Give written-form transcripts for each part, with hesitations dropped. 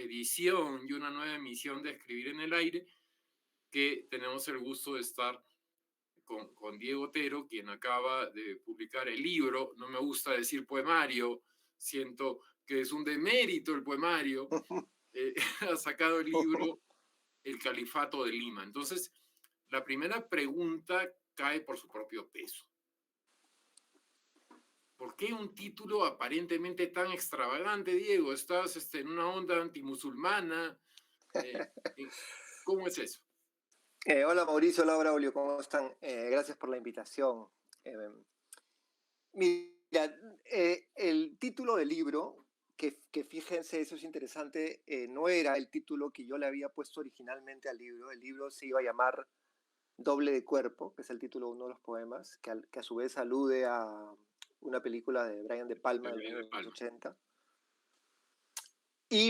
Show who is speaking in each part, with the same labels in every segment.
Speaker 1: edición y una nueva emisión de Escribir en el Aire, que tenemos el gusto de estar con Diego Otero, quien acaba de publicar el libro. No me gusta decir poemario, siento que es un demérito el poemario. Ha sacado el libro El Califato de Lima. Entonces, la primera pregunta cae por su propio peso. ¿Por qué un título aparentemente tan extravagante, Diego? ¿Estás en una onda antimusulmana? ¿Cómo es eso?
Speaker 2: Hola Mauricio, hola Braulio, ¿cómo están? Gracias por la invitación. Mira, el título del libro, que fíjense, eso es interesante, no era el título que yo le había puesto originalmente al libro. El libro se iba a llamar Doble de Cuerpo, que es el título de uno de los poemas, que a su vez alude a una película de Brian De Palma del año 80.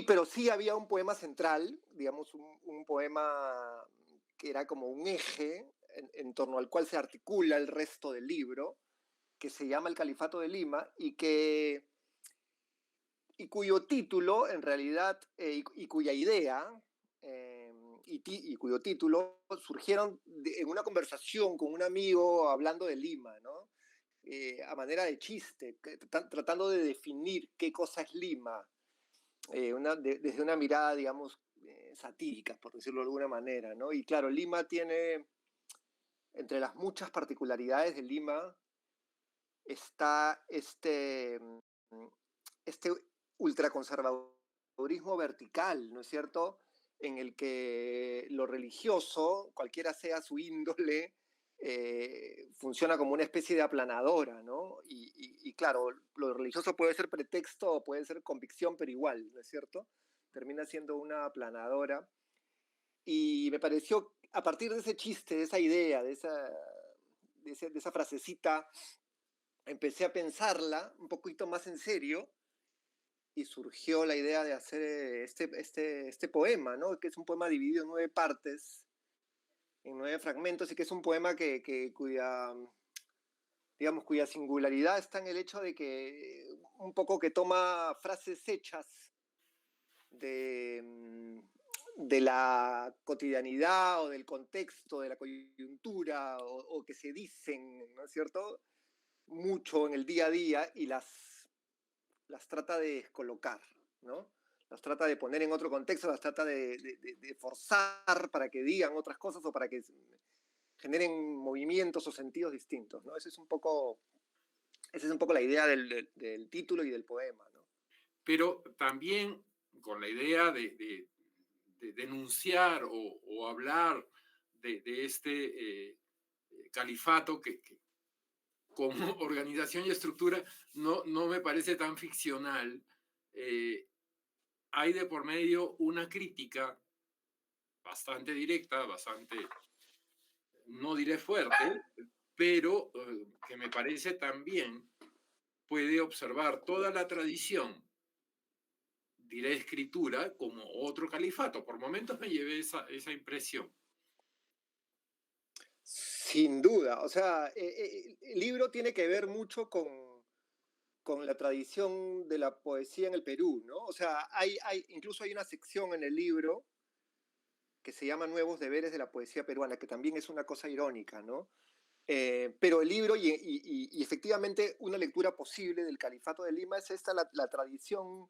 Speaker 2: Pero sí había un poema central, digamos, un poema que era como un eje en torno al cual se articula el resto del libro, que se llama El Califato de Lima, y cuyo título, en realidad, y cuya idea, y cuyo título surgieron en una conversación con un amigo hablando de Lima, ¿no? A manera de chiste, tratando de definir qué cosa es Lima, desde una mirada, digamos, satírica, por decirlo de alguna manera, ¿no? Y claro, Lima tiene, entre las muchas particularidades de Lima, está este ultraconservadurismo vertical, ¿no es cierto?, en el que lo religioso, cualquiera sea su índole, funciona como una especie de aplanadora, ¿no? Y claro, lo religioso puede ser pretexto o puede ser convicción, pero igual, ¿no es cierto? Termina siendo una aplanadora. Y me pareció, a partir de ese chiste, de esa idea, de esa frasecita, empecé a pensarla un poquito más en serio y surgió la idea de hacer este poema, ¿no? Que es un poema dividido en 9 partes, en 9 fragmentos, y que es un poema cuya singularidad está en el hecho de que un poco que toma frases hechas de la cotidianidad o del contexto, de la coyuntura, o que se dicen, ¿no es cierto?, mucho en el día a día, y las trata de descolocar, ¿no? Las trata de poner en otro contexto, las trata de forzar para que digan otras cosas o para que generen movimientos o sentidos distintos, ¿no? Esa es un poco la idea del título y del poema, ¿no?
Speaker 1: Pero también con la idea de denunciar o hablar de este califato que como organización y estructura no me parece tan ficcional. Hay de por medio una crítica bastante directa, bastante, no diré fuerte, pero que me parece también puede observar toda la tradición, diré escritura, como otro califato. Por momentos me llevé esa impresión.
Speaker 2: Sin duda, o sea, el libro tiene que ver mucho con la tradición de la poesía en el Perú, ¿no? O sea, incluso hay una sección en el libro que se llama Nuevos Deberes de la Poesía Peruana, que también es una cosa irónica, ¿no? Pero el libro, y efectivamente una lectura posible del Califato de Lima, es esta, la tradición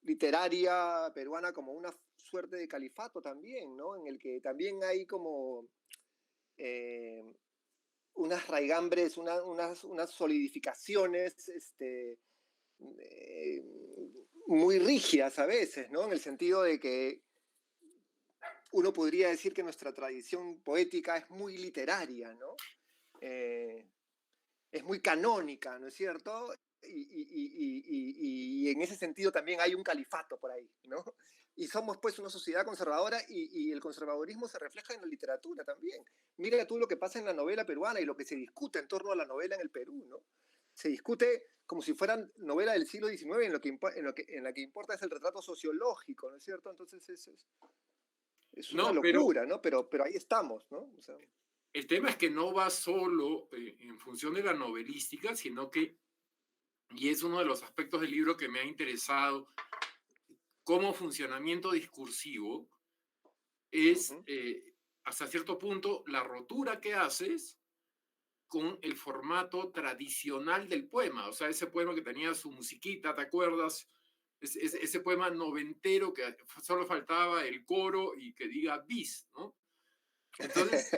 Speaker 2: literaria peruana como una suerte de califato también, ¿no? En el que también hay como unas raigambres, unas solidificaciones eh, muy rígidas a veces, ¿no? En el sentido de que uno podría decir que nuestra tradición poética es muy literaria, ¿no? Es muy canónica, ¿no es cierto? Y en ese sentido también hay un califato por ahí, ¿no? Y somos pues una sociedad conservadora, y el conservadurismo se refleja en la literatura también. Mira tú lo que pasa en la novela peruana y lo que se discute en torno a la novela en el Perú, ¿no? Se discute como si fueran novela del siglo XIX, en la que importa es el retrato sociológico, ¿no es cierto? Entonces es una
Speaker 1: No, pero
Speaker 2: locura, ¿no? Pero ahí estamos, ¿no? O sea,
Speaker 1: el tema es que no va solo en función de la novelística, sino que, y es uno de los aspectos del libro que me ha interesado, como funcionamiento discursivo es,
Speaker 2: Ujú.
Speaker 1: hasta cierto punto, la rotura que haces con el formato tradicional del poema. O sea, ese poema que tenía su musiquita, ¿te acuerdas? Ese poema noventero que solo faltaba el coro y que diga bis, ¿no? Entonces,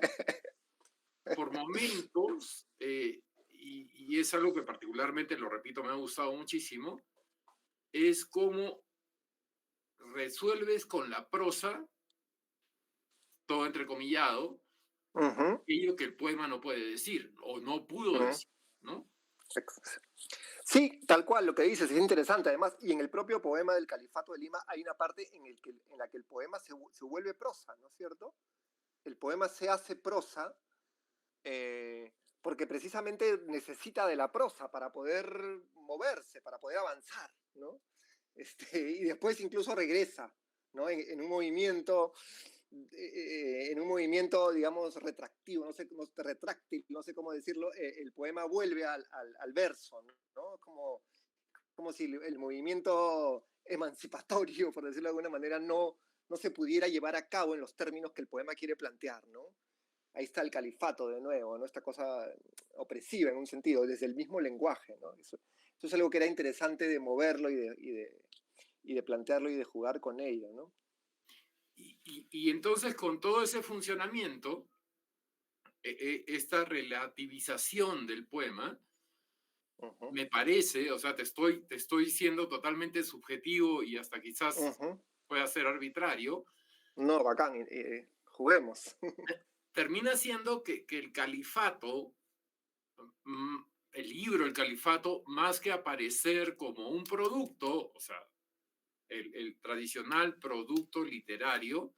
Speaker 1: por momentos, y es algo que particularmente, lo repito, me ha gustado muchísimo, es como resuelves con la prosa, todo entrecomillado,
Speaker 2: Ujú,
Speaker 1: aquello que el poema no puede decir o no pudo
Speaker 2: ujú.
Speaker 1: decir, ¿no?
Speaker 2: Sí, tal cual, lo que dices es interesante. Además, y en el propio poema del Califato de Lima hay una parte en la que el poema se vuelve prosa, ¿no es cierto? El poema se hace prosa porque precisamente necesita de la prosa para poder moverse, para poder avanzar, ¿no? Y después incluso regresa, ¿no? En un movimiento, digamos, retractivo, retráctil, no sé cómo decirlo, el poema vuelve al verso, ¿no? Como si el movimiento emancipatorio, por decirlo de alguna manera, no se pudiera llevar a cabo en los términos que el poema quiere plantear, ¿no? Ahí está el califato de nuevo, ¿no? Esta cosa opresiva en un sentido, desde el mismo lenguaje, ¿no? Eso es algo que era interesante de moverlo y de plantearlo y de jugar con ello, ¿no?
Speaker 1: Y entonces con todo ese funcionamiento, esta relativización del poema,
Speaker 2: Ujú,
Speaker 1: me parece, o sea, te estoy siendo totalmente subjetivo y hasta quizás
Speaker 2: ujú.
Speaker 1: pueda ser arbitrario,
Speaker 2: No, bacán, juguemos.
Speaker 1: termina siendo que el califato, mm, el libro, el califato, más que aparecer como un producto, o sea, el tradicional producto literario,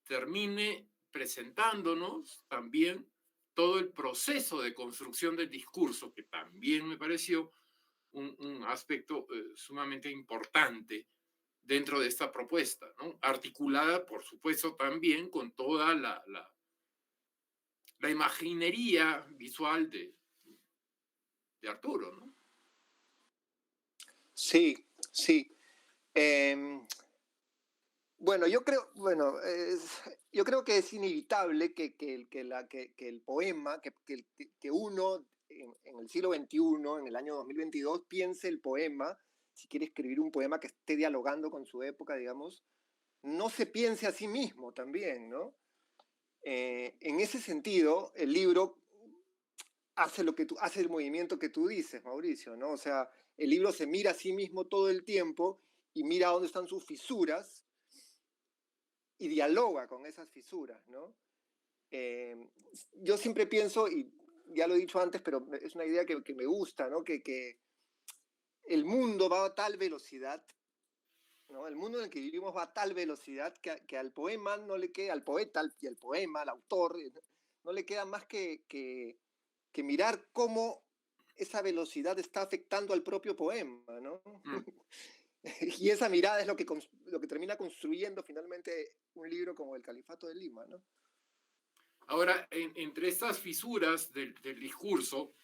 Speaker 1: termine presentándonos también todo el proceso de construcción del discurso, que también me pareció un aspecto sumamente importante dentro de esta propuesta, ¿no? Articulada, por supuesto, también con toda la imaginería visual de Arturo, ¿no?
Speaker 2: Sí, sí. Em, bueno, yo creo que es inevitable que el poema, que uno en el siglo XXI, en el año 2022, piense el poema, si quiere escribir un poema que esté dialogando con su época, digamos, no se piense a sí mismo también, ¿no? En ese sentido, el libro hace el movimiento que tú dices, Mauricio, ¿no? O sea, el libro se mira a sí mismo todo el tiempo y mira dónde están sus fisuras y dialoga con esas fisuras, ¿no? Eh, yo siempre pienso, y ya lo he dicho antes, pero es una idea que me gusta, ¿no? Que el mundo va a tal velocidad, ¿no? El mundo en el que vivimos va a tal velocidad que al poema no le queda, al poeta y al poema, al autor, no le queda más que mirar cómo esa velocidad está afectando al propio poema, ¿no?
Speaker 1: Mm.
Speaker 2: Y esa mirada es lo que termina construyendo finalmente un libro como El Califato de Lima, ¿no?
Speaker 1: Ahora, entre estas fisuras del discurso,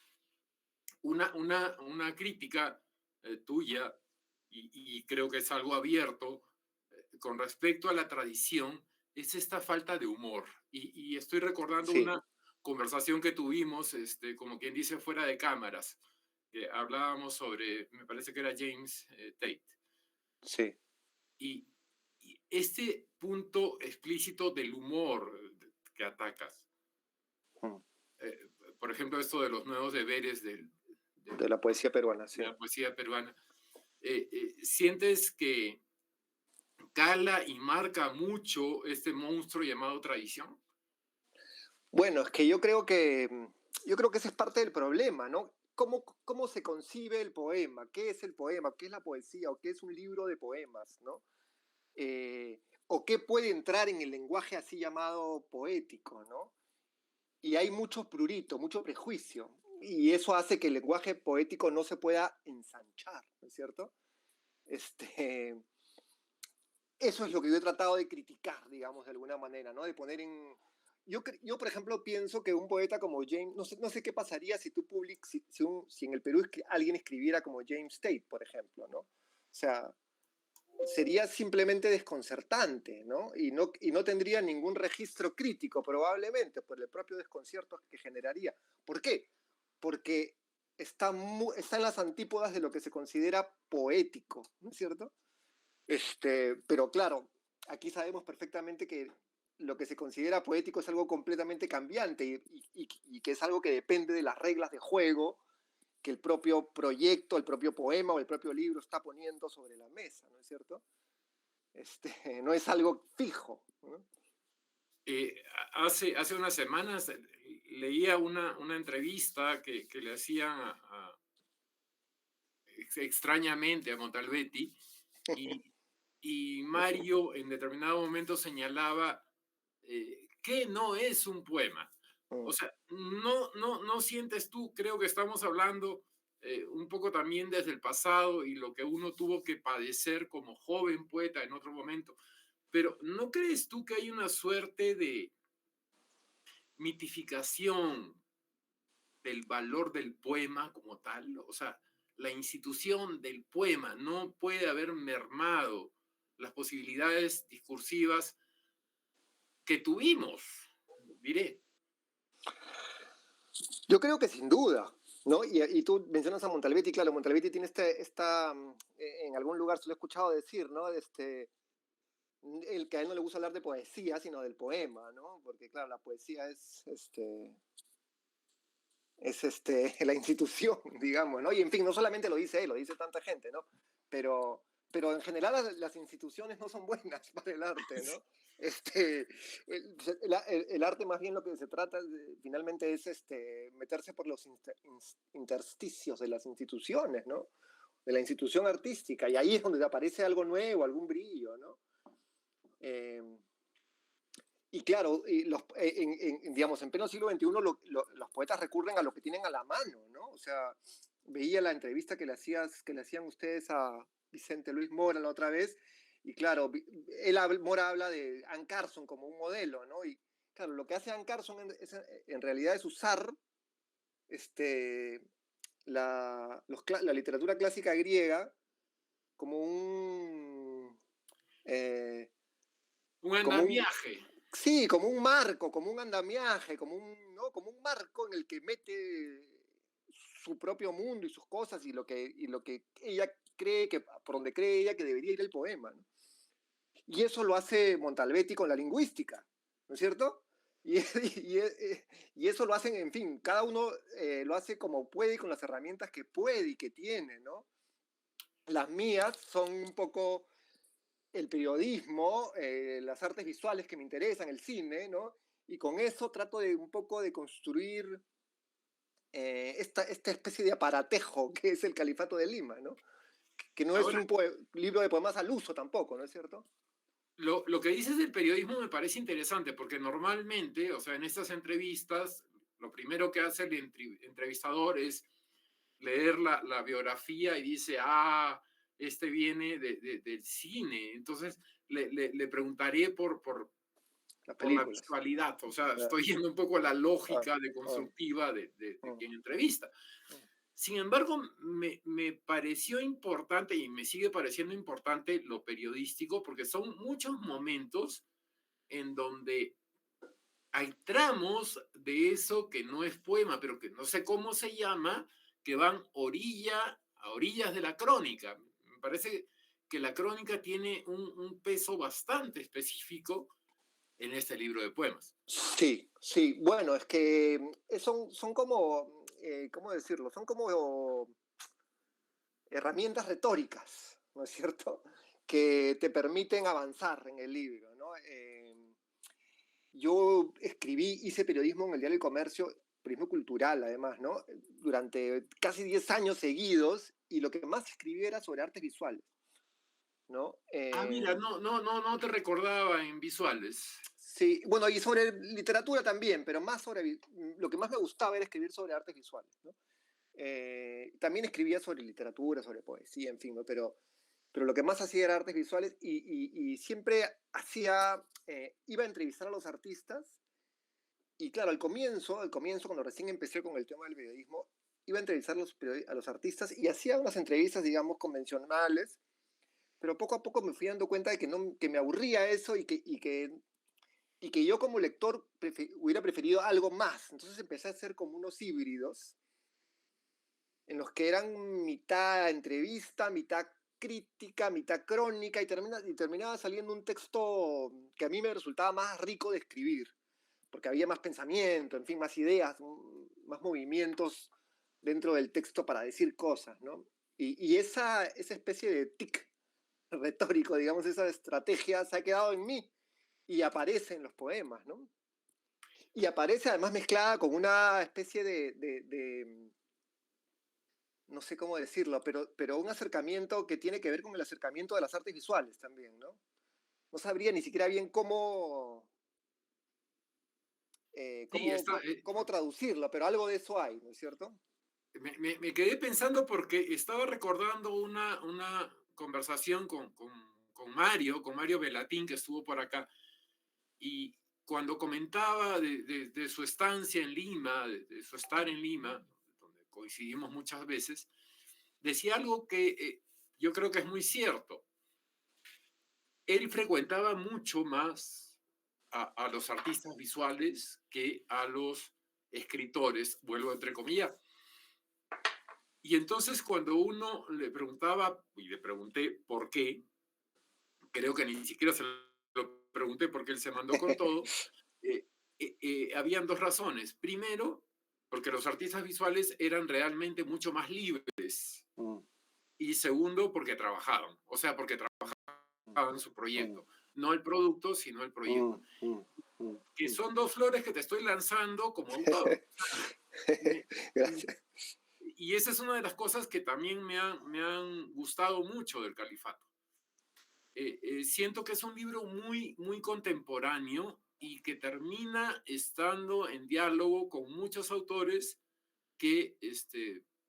Speaker 1: una crítica tuya, y creo que es algo abierto, con respecto a la tradición, es esta falta de humor. Y estoy recordando
Speaker 2: Sí,
Speaker 1: una conversación que tuvimos, como quien dice, fuera de cámaras, que hablábamos sobre, me parece que era James Tate.
Speaker 2: sí.
Speaker 1: Y, y este punto explícito del humor que atacas,
Speaker 2: Mm.
Speaker 1: por ejemplo, esto de los nuevos deberes
Speaker 2: De la poesía peruana,
Speaker 1: de
Speaker 2: sí.
Speaker 1: la poesía peruana, ¿sientes que cala y marca mucho este monstruo llamado tradición?
Speaker 2: Bueno, es que yo creo que ese es parte del problema, ¿no? ¿Cómo se concibe el poema? ¿Qué es el poema? ¿Qué es la poesía? ¿O qué es un libro de poemas, ¿no? ¿O qué puede entrar en el lenguaje así llamado poético, ¿no? Y hay mucho prurito, mucho prejuicio, y eso hace que el lenguaje poético no se pueda ensanchar, ¿no es cierto? Este, Eso es lo que yo he tratado de criticar, digamos, de alguna manera, ¿no? De poner en... Yo, por ejemplo, pienso que un poeta como James, no sé qué pasaría si tú si en el Perú alguien escribiera como James Tate, por ejemplo, ¿no? O sea, sería simplemente desconcertante, ¿no? Y no tendría ningún registro crítico, probablemente, por el propio desconcierto que generaría. ¿Por qué? Porque está en las antípodas de lo que se considera poético, ¿no es cierto? Pero claro, aquí sabemos perfectamente que lo que se considera poético es algo completamente cambiante y que es algo que depende de las reglas de juego que el propio proyecto, el propio poema o el propio libro está poniendo sobre la mesa, ¿no es cierto? No es algo fijo, ¿no?
Speaker 1: Hace unas semanas leía una entrevista que le hacían extrañamente a Montalbetti y, y Mario en determinado momento señalaba que no es un poema. O sea, no sientes tú, creo que estamos hablando un poco también desde el pasado y lo que uno tuvo que padecer como joven poeta en otro momento, pero ¿no crees tú que hay una suerte de mitificación del valor del poema como tal? O sea, la institución del poema no puede haber mermado las posibilidades discursivas que tuvimos, diré.
Speaker 2: Yo creo que sin duda, ¿no? Y tú mencionas a Montalbetti, claro, Montalbetti tiene en algún lugar se lo he escuchado decir, ¿no? El que a él no le gusta hablar de poesía, sino del poema, ¿no? Porque claro, la poesía la institución, digamos, ¿no? Y en fin, no solamente lo dice él, lo dice tanta gente, ¿no? Pero en general las instituciones no son buenas para el arte, ¿no? El arte más bien lo que se trata finalmente es meterse por los intersticios de las instituciones, ¿no? De la institución artística, y ahí es donde aparece algo nuevo, algún brillo, ¿no? Eh, y claro, digamos, en pleno siglo XXI los poetas recurren a lo que tienen a la mano, ¿no? O sea, veía la entrevista que le hacían ustedes a Vicente Luis Mora la otra vez, y claro, Mora habla de Anne Carson como un modelo, ¿no? Y claro, lo que hace Anne Carson en realidad es usar la literatura clásica griega como
Speaker 1: Un
Speaker 2: como un,
Speaker 1: andamiaje.
Speaker 2: sí, como un marco, como un andamiaje, ¿no? Como un marco en el que mete su propio mundo y sus cosas y lo que ella cree que, por donde cree ella que debería ir el poema, ¿no? Y eso lo hace Montalbetti con la lingüística, ¿no es cierto? Y, y, y eso lo hacen, en fin, cada uno lo hace como puede y con las herramientas que puede y que tiene, ¿no? Las mías son un poco el periodismo, las artes visuales que me interesan, el cine, ¿no? Y con eso trato de un poco de construir esta especie de aparatejo que es el Califato de Lima, ¿no? Que no es
Speaker 1: Ahora,
Speaker 2: un libro de poemas al uso tampoco, ¿no es cierto?
Speaker 1: lo que dices del periodismo me parece interesante porque normalmente, o sea, en estas entrevistas, lo primero que hace el entrevistador es leer la biografía y dice, este viene del cine. Entonces, le preguntaré
Speaker 2: Las
Speaker 1: por la
Speaker 2: películas.
Speaker 1: visualidad, o sea,
Speaker 2: Yeah.
Speaker 1: estoy yendo un poco a la
Speaker 2: Ah,
Speaker 1: lógica de
Speaker 2: ah,
Speaker 1: constructiva de
Speaker 2: ah,
Speaker 1: quien entrevista. Sin embargo, me pareció importante y me sigue pareciendo importante lo periodístico porque son muchos momentos en donde hay tramos de eso que no es poema, pero que no sé cómo se llama, que van a orillas de la crónica. Me parece que la crónica tiene un peso bastante específico en este libro de poemas.
Speaker 2: sí, sí. Bueno, es que son como, ¿cómo decirlo? Son como herramientas retóricas, ¿no es cierto? Que te permiten avanzar en el libro, ¿no? Yo hice periodismo en el diario El Comercio, periodismo cultural además, ¿no? Durante casi 10 años seguidos, y lo que más escribí era sobre artes visuales, ¿no?
Speaker 1: Mira, no te recordaba en visuales.
Speaker 2: Sí, bueno, y sobre literatura también, pero más lo que más me gustaba era escribir sobre artes visuales, ¿no? También escribía sobre literatura, sobre poesía, en fin, ¿no? Pero lo que más hacía era artes visuales y siempre iba a entrevistar a los artistas y claro, al comienzo, cuando recién empecé con el tema del periodismo, iba a entrevistar a los artistas y hacía unas entrevistas, digamos, convencionales, pero poco a poco me fui dando cuenta de que, no, que me aburría eso y que yo como lector hubiera preferido algo más. Entonces empecé a hacer como unos híbridos en los que eran mitad entrevista, mitad crítica, mitad crónica, y terminaba saliendo un texto que a mí me resultaba más rico de escribir, porque había más pensamiento, en fin, más ideas, más movimientos dentro del texto para decir cosas, ¿no? Y esa especie de tic retórico, digamos, esa estrategia se ha quedado en mí y aparece en los poemas, ¿no? Y aparece además mezclada con una especie de no sé cómo decirlo, pero un acercamiento que tiene que ver con el acercamiento de las artes visuales también, ¿no? No sabría ni siquiera bien
Speaker 1: Sí,
Speaker 2: cómo traducirlo, pero algo de eso hay, ¿no es cierto?
Speaker 1: me quedé pensando porque estaba recordando una conversación con Mario Velatín, que estuvo por acá, y cuando comentaba de su estancia en Lima, de su estar en Lima, donde coincidimos muchas veces, decía algo que yo creo que es muy cierto. Él frecuentaba mucho más a los artistas visuales que a los escritores, vuelvo entre comillas. Y entonces cuando uno le preguntaba, y le pregunté por qué, creo que ni siquiera se lo pregunté porque él se mandó con todo, habían dos razones. Primero, porque los artistas visuales eran realmente mucho más libres.
Speaker 2: Mm,
Speaker 1: Y segundo, porque trabajaban. O sea, porque trabajaban su
Speaker 2: mm,
Speaker 1: proyecto. No el producto, sino el
Speaker 2: mm,
Speaker 1: proyecto.
Speaker 2: mm, mm,
Speaker 1: Que
Speaker 2: mm.
Speaker 1: son dos flores que te estoy lanzando como autor. Me,
Speaker 2: Gracias.
Speaker 1: y esa es una de las cosas que también me han gustado mucho del Califato. Siento que es un libro muy, muy contemporáneo y que termina estando en diálogo con muchos autores que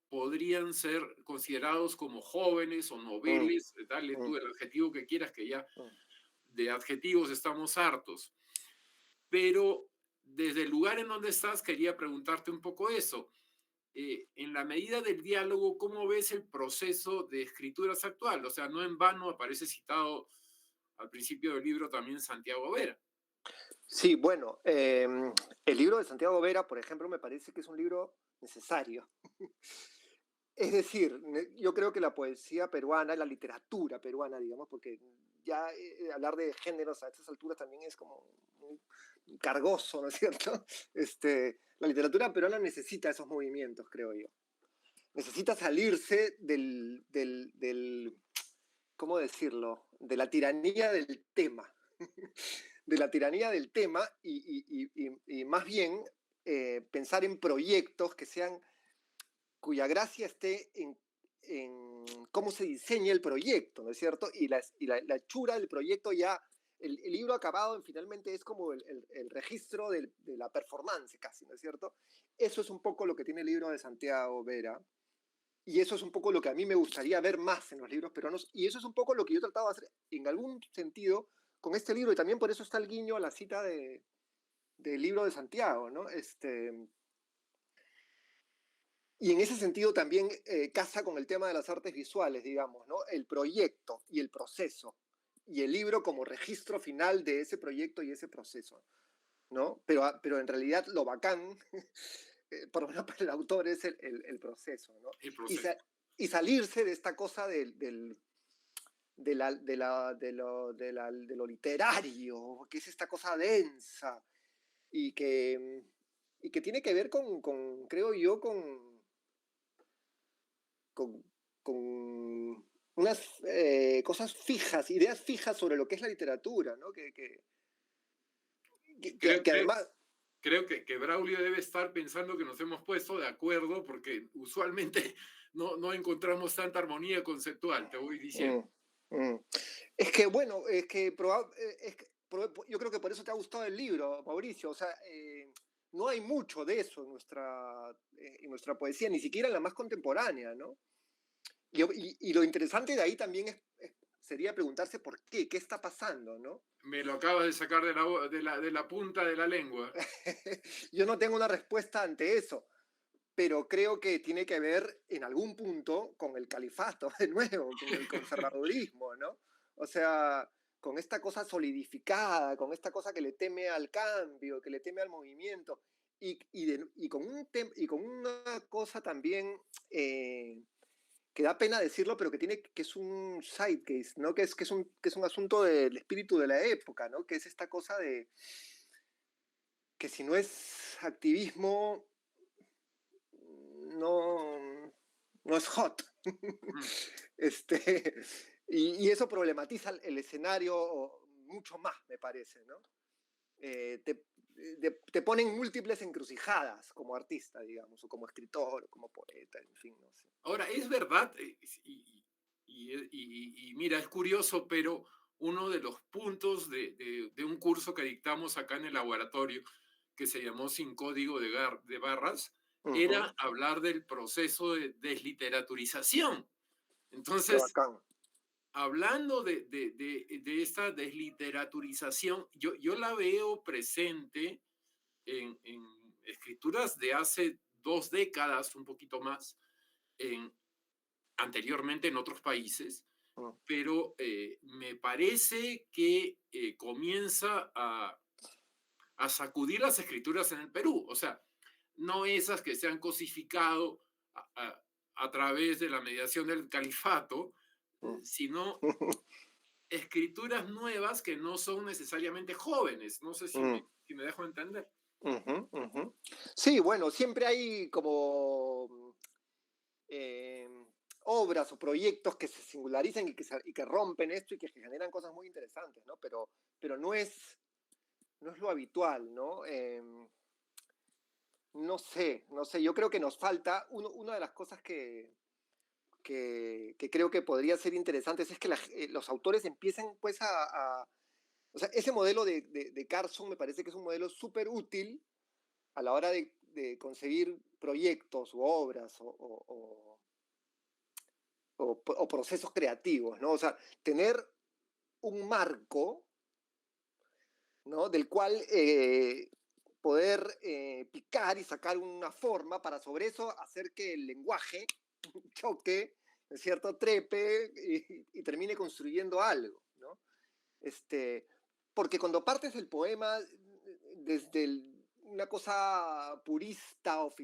Speaker 1: podrían ser considerados como jóvenes o
Speaker 2: Mm,
Speaker 1: noveles, dale
Speaker 2: mm,
Speaker 1: tú el adjetivo que quieras, que ya
Speaker 2: mm.
Speaker 1: de adjetivos estamos hartos. Pero desde el lugar en donde estás, quería preguntarte un poco eso. En la medida del diálogo, ¿cómo ves el proceso de escrituras actual? O sea, no en vano aparece citado al principio del libro también Santiago Vera.
Speaker 2: Sí, bueno, el libro de Santiago Vera, por ejemplo, me parece que es un libro necesario. Es decir, yo creo que la poesía peruana, la literatura peruana, digamos, porque ya hablar de géneros a estas alturas también es como muy cargoso, ¿no es cierto? La literatura peruana necesita esos movimientos, creo yo. Necesita salirse ¿cómo decirlo? De la tiranía del tema. De la tiranía del tema y más bien pensar en proyectos que sean cuya gracia esté en cómo se diseña el proyecto, ¿no es cierto? La hechura del proyecto ya, el libro acabado finalmente es como el registro de la performance casi, ¿no es cierto? Eso es un poco lo que tiene el libro de Santiago Vera, y eso es un poco lo que a mí me gustaría ver más en los libros peruanos, y eso es un poco lo que yo he tratado de hacer en algún sentido con este libro, y también por eso está el guiño a la cita del libro de Santiago, ¿no? Y en ese sentido también casa con el tema de las artes visuales, digamos, ¿no? El proyecto y el proceso, y el libro como registro final de ese proyecto y ese proceso, ¿no? Pero en realidad lo bacán, por lo menos para el autor, es el proceso, ¿no?
Speaker 1: El
Speaker 2: Y,
Speaker 1: proceso.
Speaker 2: sa y salirse de esta cosa de lo literario, que es esta cosa densa, y que, y que tiene que ver creo yo, con, con unas cosas fijas, ideas fijas sobre lo que es la literatura, ¿no?
Speaker 1: Creo,
Speaker 2: Que
Speaker 1: creo,
Speaker 2: además...
Speaker 1: creo que Braulio debe estar pensando que nos hemos puesto de acuerdo porque usualmente no encontramos tanta armonía conceptual, te voy
Speaker 2: Mm,
Speaker 1: diciendo.
Speaker 2: mm. Es que, bueno, yo creo que por eso te ha gustado el libro, Mauricio. O sea, no hay mucho de eso en nuestra poesía, ni siquiera en la más contemporánea, ¿no? Y lo interesante de ahí también sería preguntarse por qué está pasando, ¿no?
Speaker 1: Me lo acabas de sacar de la punta de la lengua.
Speaker 2: Yo no tengo una respuesta ante eso, pero creo que tiene que ver en algún punto con el califato, de nuevo, con el conservadurismo, ¿no? O sea, con esta cosa solidificada, con esta cosa que le teme al cambio, que le teme al movimiento, y con una cosa también que da pena decirlo, pero que es un zeitgeist, ¿no? Que es un asunto del espíritu de la época, ¿no? Que es esta cosa de que si no es activismo, no, no es hot.
Speaker 1: Ujú.
Speaker 2: este, y eso problematiza el escenario mucho más, me parece, ¿no? Te ponen múltiples encrucijadas como artista, digamos, o como escritor, o como poeta, en fin, no sé.
Speaker 1: Ahora, es verdad, y mira, es curioso, pero uno de los puntos de un curso que dictamos acá en el laboratorio, que se llamó Sin Código de Barras,
Speaker 2: Ujú,
Speaker 1: era hablar del proceso de desliteraturización.
Speaker 2: qué
Speaker 1: Entonces,
Speaker 2: bacán.
Speaker 1: hablando de esta desliteraturización, yo la veo presente en escrituras de hace 2 décadas, un poquito más, en, anteriormente en otros países,
Speaker 2: Mm,
Speaker 1: pero me parece que comienza a sacudir las escrituras en el Perú. O sea, no esas que se han cosificado a, a- a través de la mediación del califato,
Speaker 2: mm.
Speaker 1: sino escrituras nuevas que no son necesariamente jóvenes. No sé si
Speaker 2: Mm,
Speaker 1: si me dejo entender.
Speaker 2: ujú, ujú. Sí, bueno, siempre hay como eh, obras o proyectos que se singularizan y que rompen esto y que generan cosas muy interesantes, ¿no? Pero no es lo habitual, ¿no? No sé, no sé, yo creo que nos falta, una de las cosas que creo que podría ser interesante es que los autores empiecen pues o sea, ese modelo de Carson me parece que es un modelo súper útil a la hora de conseguir proyectos o obras o procesos creativos, ¿no? O sea, tener un marco, ¿no? Del cual poder picar y sacar una forma para sobre eso hacer que el lenguaje choque, ¿no es cierto? Trepe y termine construyendo algo, ¿no? Porque cuando partes del poema desde una cosa purista o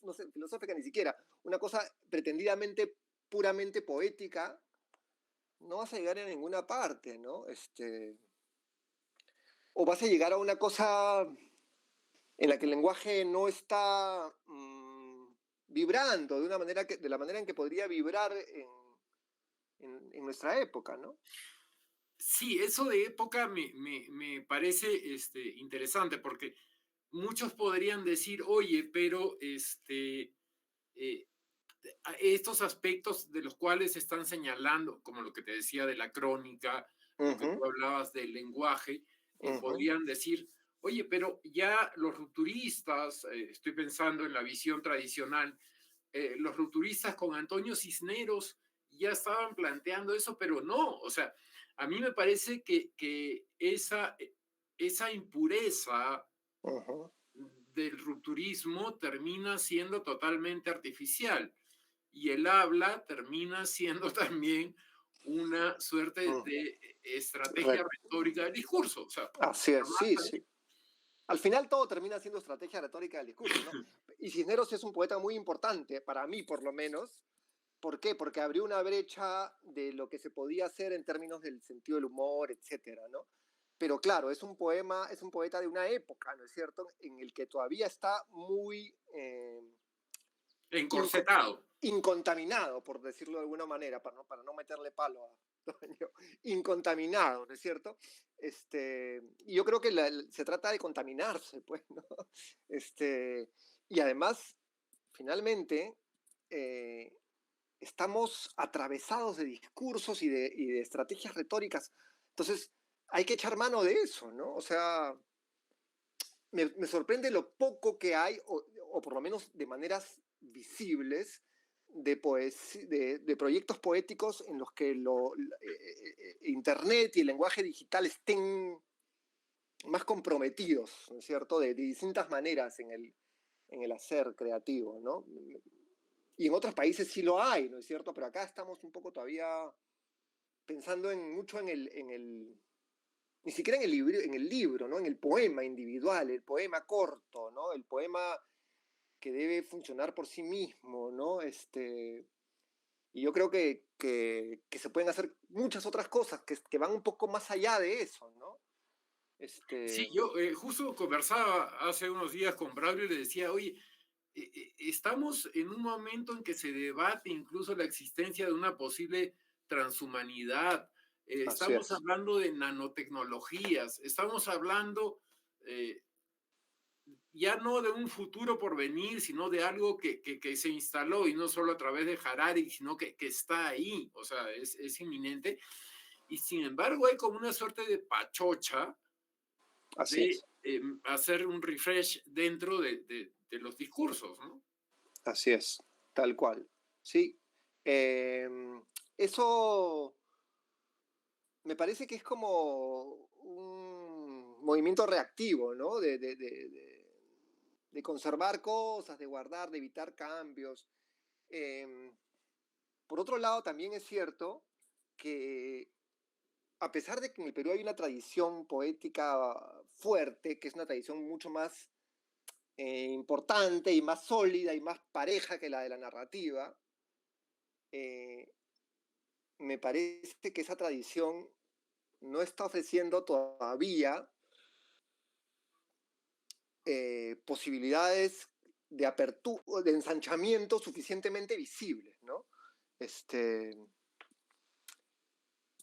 Speaker 2: no sé, filosófica ni siquiera, una cosa pretendidamente puramente poética, no vas a llegar a ninguna parte, ¿no? O vas a llegar a una cosa en la que el lenguaje no está vibrando de la manera en que podría vibrar en nuestra época, ¿no?
Speaker 1: Sí, eso de época me parece interesante porque muchos podrían decir, oye, pero eh, estos aspectos de los cuales están señalando, como lo que te decía de la crónica, lo que tú
Speaker 2: Ujú,
Speaker 1: hablabas del lenguaje,
Speaker 2: ujú,
Speaker 1: podrían decir, oye, pero ya los rupturistas, estoy pensando en la visión tradicional, los rupturistas con Antonio Cisneros ya estaban planteando eso, pero no, o sea, a mí me parece que esa impureza
Speaker 2: ujú,
Speaker 1: del rupturismo termina siendo totalmente artificial y el habla termina siendo también una suerte
Speaker 2: mm.
Speaker 1: de estrategia
Speaker 2: Re-
Speaker 1: retórica del discurso. O sea,
Speaker 2: Así es, sí,
Speaker 1: jamás
Speaker 2: sí. Al final todo termina siendo estrategia retórica del discurso, ¿no? Y Cisneros es un poeta muy importante, para mí por lo menos. ¿Por qué? Porque abrió una brecha de lo que se podía hacer en términos del sentido del humor, etcétera, ¿no? Pero claro, es un poeta de una época, ¿no es cierto?, en el que todavía está muy inco-
Speaker 1: encorsetado.
Speaker 2: incontaminado, por decirlo de alguna manera, para no meterle palo a Toño, incontaminado, ¿no es cierto? Y yo creo que se trata de contaminarse, pues, ¿no? Y además, finalmente, eh, estamos atravesados de discursos y de estrategias retóricas. Entonces, hay que echar mano de eso, ¿no? O sea, me sorprende lo poco que hay, o por lo menos de maneras visibles, de proyectos poéticos en los que Internet y el lenguaje digital estén más comprometidos, ¿no es cierto? De distintas maneras en el hacer creativo, ¿no? Y en otros países sí lo hay, ¿no es cierto? Pero acá estamos un poco todavía pensando mucho ni siquiera en el libro, ¿no? En el poema individual, el poema corto, ¿no? El poema que debe funcionar por sí mismo, ¿no? Y yo creo que se pueden hacer muchas otras cosas que van un poco más allá de eso, ¿no?
Speaker 1: Sí, yo justo conversaba hace unos días con Braulio y le decía, oye, estamos en un momento en que se debate incluso la existencia de una posible transhumanidad.
Speaker 2: Así
Speaker 1: Estamos
Speaker 2: es,
Speaker 1: hablando de nanotecnologías, estamos hablando eh, ya no de un futuro por venir, sino de algo que se instaló y no solo a través de Harari, sino que está ahí, o sea, es inminente. Y sin embargo hay como una suerte de pachocha
Speaker 2: así
Speaker 1: de
Speaker 2: es,
Speaker 1: hacer un refresh dentro de los discursos, ¿no?
Speaker 2: así es, tal cual. Sí. Eh, Eso me parece que es como un movimiento reactivo, ¿no? De conservar cosas, de guardar, de evitar cambios. Eh, por otro lado, también es cierto que a pesar de que en el Perú hay una tradición poética fuerte, que es una tradición mucho más importante y más sólida y más pareja que la de la narrativa, eh, me parece que esa tradición no está ofreciendo todavía posibilidades de apertura, de ensanchamiento suficientemente visibles, ¿no? Este,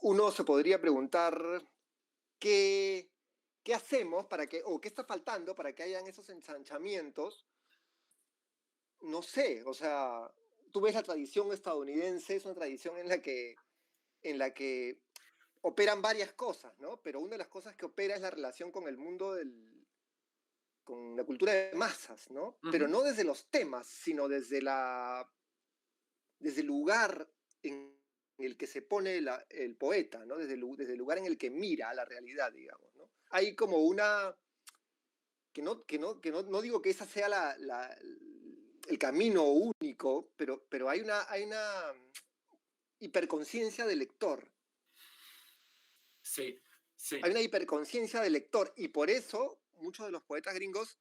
Speaker 2: Uno se podría preguntar qué, qué hacemos para que, o qué está faltando para que hayan esos ensanchamientos. No sé, o sea, tú ves la tradición estadounidense, es una tradición en la que operan varias cosas, ¿no? Pero una de las cosas que opera es la relación con el mundo con la cultura de masas, ¿no?
Speaker 1: Uh
Speaker 2: Pero
Speaker 1: -huh.
Speaker 2: no desde los temas, sino desde el lugar en el que se pone el poeta, ¿no? Desde el lugar en el que mira la realidad, digamos, ¿no? Hay como no digo que esa sea el camino único, pero hay una hiperconciencia del lector.
Speaker 1: Sí, sí.
Speaker 2: Hay una hiperconciencia del lector y por eso muchos de los poetas gringos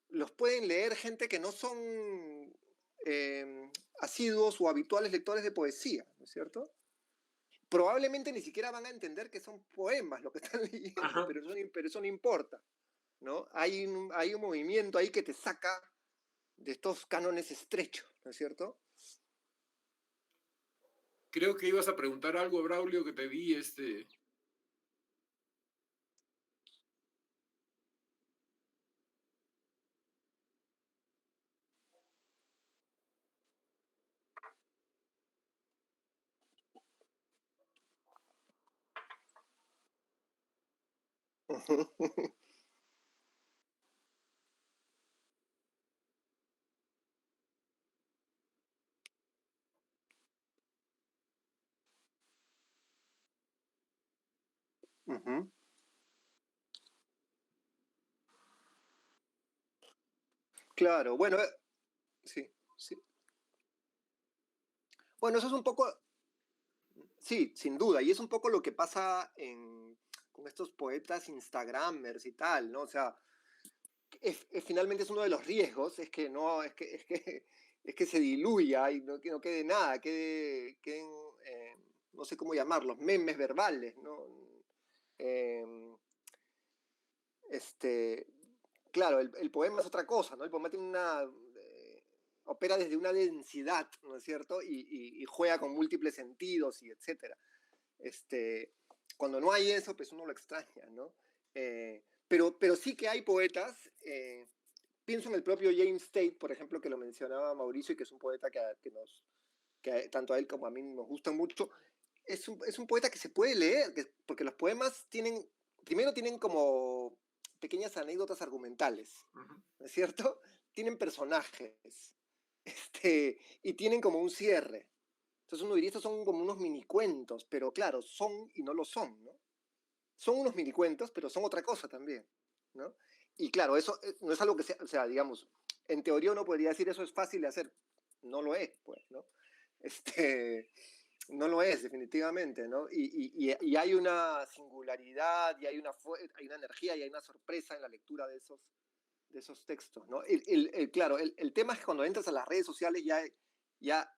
Speaker 2: los pueden leer gente que no son asiduos o habituales lectores de poesía, ¿no es cierto? Probablemente ni siquiera van a entender que son poemas lo que están leyendo,
Speaker 1: Ajá.
Speaker 2: pero eso no importa, ¿no? Hay un movimiento ahí que te saca de estos cánones estrechos, ¿no es cierto?
Speaker 1: Creo que ibas a preguntar algo, Braulio, que te vi
Speaker 2: Claro, bueno, sí, sí. Bueno, eso es un poco, sí, sin duda, y es un poco lo que pasa con estos poetas instagramers y tal, ¿no? O sea, finalmente es uno de los riesgos, es que no, es que se diluya y que no quede nada, queden, no sé cómo llamarlos, memes verbales, ¿no? Eh, este, claro, el poema es otra cosa, ¿no? El poema tiene opera desde una densidad, ¿no es cierto? Y juega con múltiples sentidos y etcétera. Este, Cuando no hay eso, pues uno lo extraña, ¿no? Pero sí que hay poetas, pienso en el propio James Tate, por ejemplo, que lo mencionaba Mauricio, y que es un poeta que tanto a él como a mí nos gusta mucho. Es un poeta que se puede leer, porque los poemas primero tienen como pequeñas anécdotas argumentales,
Speaker 1: uh -huh.
Speaker 2: ¿no es cierto? Tienen personajes, y tienen como un cierre. Entonces uno diría, estos son como unos minicuentos, pero claro, son y no lo son, ¿no? Son unos minicuentos, pero son otra cosa también, ¿no? Y claro, eso no es algo que sea, o sea, digamos, en teoría uno podría decir eso es fácil de hacer. No lo es, pues, ¿no? Este, no lo es, definitivamente, ¿no? Y hay una singularidad, y hay una energía, y hay una sorpresa en la lectura de esos textos, ¿no? Claro, el tema es que cuando entras a las redes sociales ya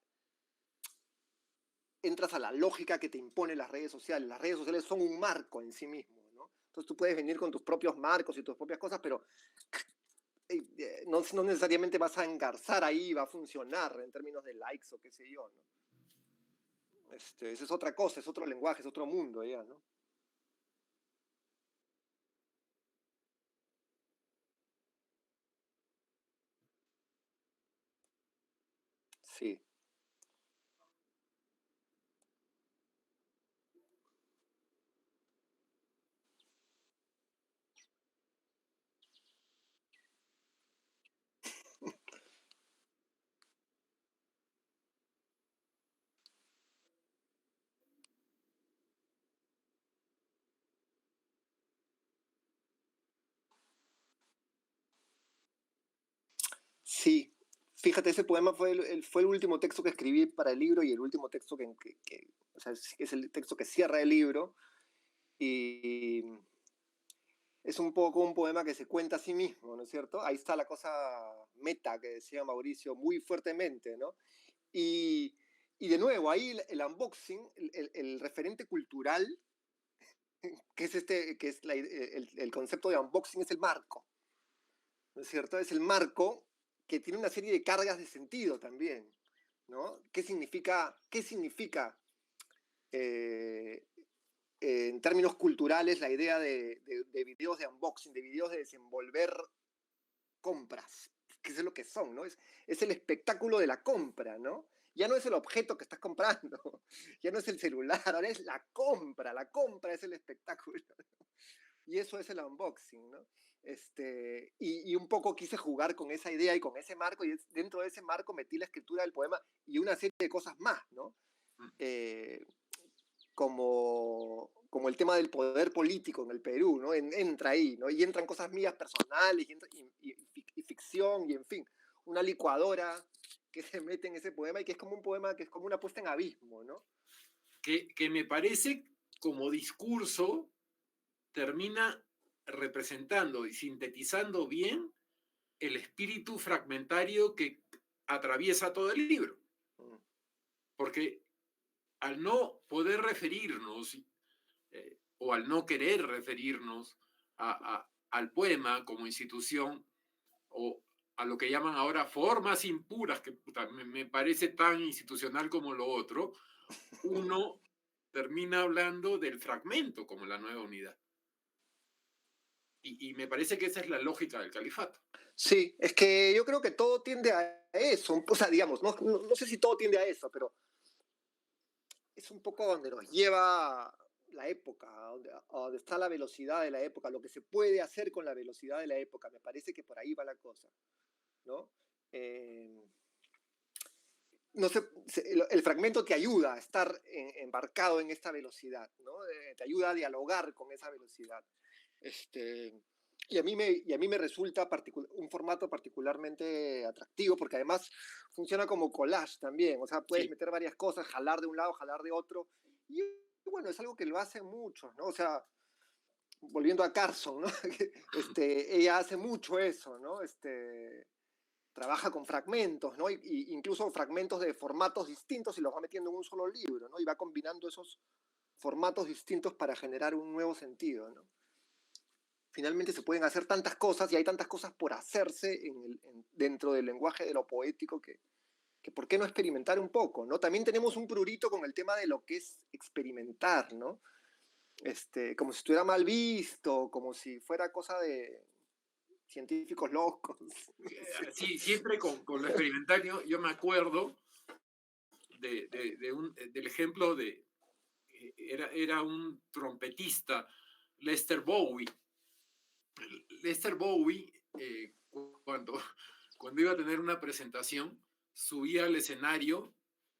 Speaker 2: entras a la lógica que te impone las redes sociales. Las redes sociales son un marco en sí mismo, ¿no? Entonces tú puedes venir con tus propios marcos y tus propias cosas, pero no necesariamente vas a engarzar ahí, va a funcionar en términos de likes o qué sé yo, ¿no? Esa es otra cosa, es otro lenguaje, es otro mundo ya, ¿no? Sí. Sí, fíjate, ese poema fue el último texto que escribí para el libro y el último texto o sea, es el texto que cierra el libro y es un poco un poema que se cuenta a sí mismo, ¿no es cierto? Ahí está la cosa meta que decía Mauricio muy fuertemente, ¿no? Y, y de nuevo, ahí el unboxing, el referente cultural, que es el concepto de unboxing es el marco, ¿no es cierto? Es el marco que tiene una serie de cargas de sentido también, ¿no? Qué significa en términos culturales la idea de videos de unboxing, de videos de desenvolver compras, que es lo que son, ¿no? Es el espectáculo de la compra, ¿no? Ya no es el objeto que estás comprando, ya no es el celular, ahora es la compra es el espectáculo. Y eso es el unboxing, ¿no? Y un poco quise jugar con esa idea y con ese marco, y dentro de ese marco metí la escritura del poema y una serie de cosas más, ¿no? Eh, como el tema del poder político en el Perú, ¿no? Entra ahí, ¿no? Y entran cosas mías personales y ficción, y en fin, una licuadora que se mete en ese poema y que es como un poema que es como una puesta en abismo, ¿no?
Speaker 1: Que me parece como discurso termina representando y sintetizando bien el espíritu fragmentario que atraviesa todo el libro. Porque al no poder referirnos o al no querer referirnos al poema como institución o a lo que llaman ahora formas impuras, que me parece tan institucional como lo otro, uno termina hablando del fragmento como la nueva unidad. Y me parece que esa es la lógica del califato.
Speaker 2: Sí, es que yo creo que todo tiende a eso, o sea, digamos, no sé si todo tiende a eso, pero es un poco donde nos lleva la época, a donde está la velocidad de la época, lo que se puede hacer con la velocidad de la época. Me parece que por ahí va la cosa, ¿no? No sé, el fragmento te ayuda a estar embarcado en esta velocidad, ¿no? Te ayuda a dialogar con esa velocidad. Y a mí me resulta un formato particularmente atractivo, porque además funciona como collage también, o sea, puedes
Speaker 1: Sí.
Speaker 2: meter varias cosas, jalar de un lado, jalar de otro, y bueno, es algo que lo hacen muchos, ¿no? O sea, volviendo a Carson, ¿no? Ella hace mucho eso, ¿no? Trabaja con fragmentos, ¿no? Incluso fragmentos de formatos distintos y los va metiendo en un solo libro, ¿no? Y va combinando esos formatos distintos para generar un nuevo sentido, ¿no? Finalmente se pueden hacer tantas cosas y hay tantas cosas por hacerse dentro del lenguaje de lo poético que ¿por qué no experimentar un poco, ¿no? También tenemos un prurito con el tema de lo que es experimentar, ¿no? Como si estuviera mal visto, como si fuera cosa de científicos locos.
Speaker 1: Sí, siempre con lo experimental, yo me acuerdo del ejemplo de, era un trompetista, Lester Bowie. Lester Bowie, cuando, cuando iba a tener una presentación, subía al escenario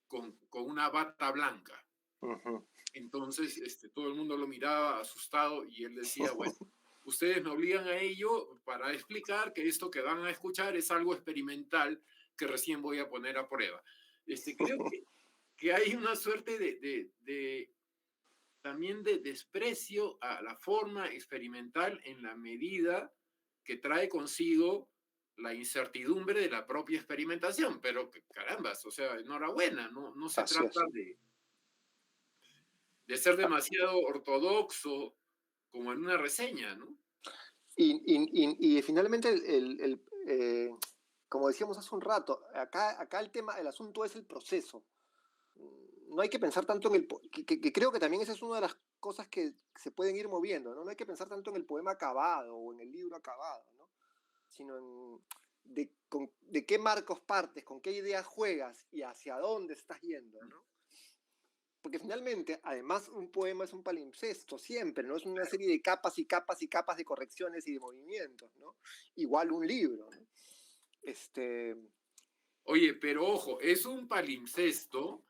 Speaker 1: con una bata blanca.
Speaker 2: Uh -huh.
Speaker 1: Entonces, todo el mundo lo miraba asustado y él decía, bueno, ustedes me obligan a ello para explicar que esto que van a escuchar es algo experimental que recién voy a poner a prueba. Creo que hay una suerte también de desprecio a la forma experimental en la medida que trae consigo la incertidumbre de la propia experimentación, pero carambas, o sea, enhorabuena, no se
Speaker 2: Así
Speaker 1: trata
Speaker 2: es.
Speaker 1: de ser demasiado ortodoxo como en una reseña, ¿no?
Speaker 2: Y finalmente, como decíamos hace un rato, acá el tema, el asunto es el proceso. No hay que pensar tanto en que creo que también esa es una de las cosas que se pueden ir moviendo, ¿no? No hay que pensar tanto en el poema acabado o en el libro acabado, ¿no? Sino en de qué marcos partes, con qué ideas juegas y hacia dónde estás yendo, ¿no? Porque finalmente, además, un poema es un palimpsesto siempre, ¿no? Es una serie de capas y capas y capas de correcciones y de movimientos, ¿no? Igual un libro, ¿no? Este,
Speaker 1: Oye, pero ojo, es un palimpsesto,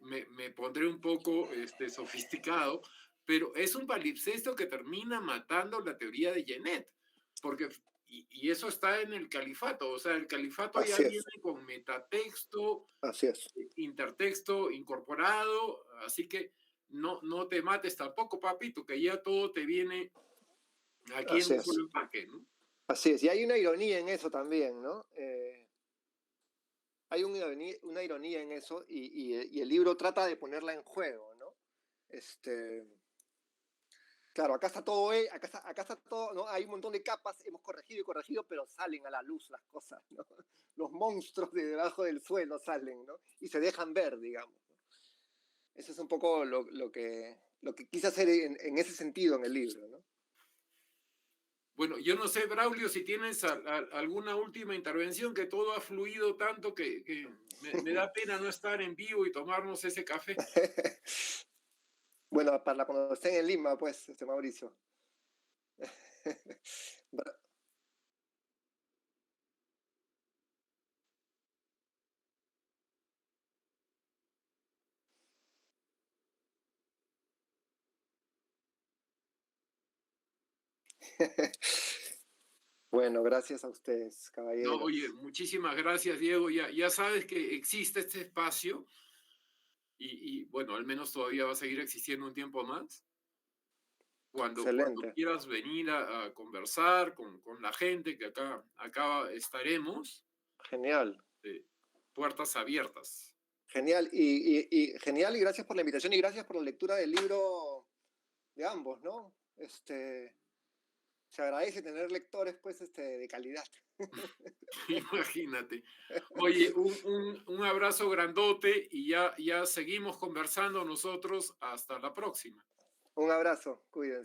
Speaker 1: me pondré un poco sofisticado, pero es un palimpsesto que termina matando la teoría de Genet, porque, y eso está en el califato, o sea, el califato ya
Speaker 2: así
Speaker 1: viene
Speaker 2: es,
Speaker 1: con metatexto,
Speaker 2: así es,
Speaker 1: intertexto incorporado, así que no te mates tampoco, papito, que ya todo te viene aquí en
Speaker 2: así
Speaker 1: un
Speaker 2: es.
Speaker 1: solo empaque, ¿no?
Speaker 2: Así es, y hay una ironía en eso también, ¿no? Hay una ironía en eso y el libro trata de ponerla en juego, ¿no? Este, claro, acá está todo, ¿no? Hay un montón de capas, hemos corregido y corregido, pero salen a la luz las cosas, ¿no? Los monstruos de debajo del suelo salen, ¿no? Y se dejan ver, digamos, ¿no? Eso es un poco lo que quise hacer en ese sentido en el libro, ¿no?
Speaker 1: Bueno, yo no sé, Braulio, si tienes alguna última intervención, que todo ha fluido tanto que me da pena no estar en vivo y tomarnos ese café.
Speaker 2: Bueno, para cuando estén en Lima, pues, Mauricio. Bueno, gracias a ustedes,
Speaker 1: No, oye,
Speaker 2: caballeros.
Speaker 1: muchísimas gracias, Diego. Ya sabes que existe este espacio bueno, al menos todavía va a seguir existiendo un tiempo más. Cuando
Speaker 2: Excelente.
Speaker 1: quieras venir a conversar con la gente que acá estaremos,
Speaker 2: Genial.
Speaker 1: eh, puertas abiertas.
Speaker 2: Genial. Genial y gracias por la invitación y gracias por la lectura del libro de ambos, ¿no? Se agradece tener lectores, pues, de calidad.
Speaker 1: Imagínate. Oye, un abrazo grandote y ya seguimos conversando nosotros. Hasta la próxima.
Speaker 2: Un abrazo, cuídense.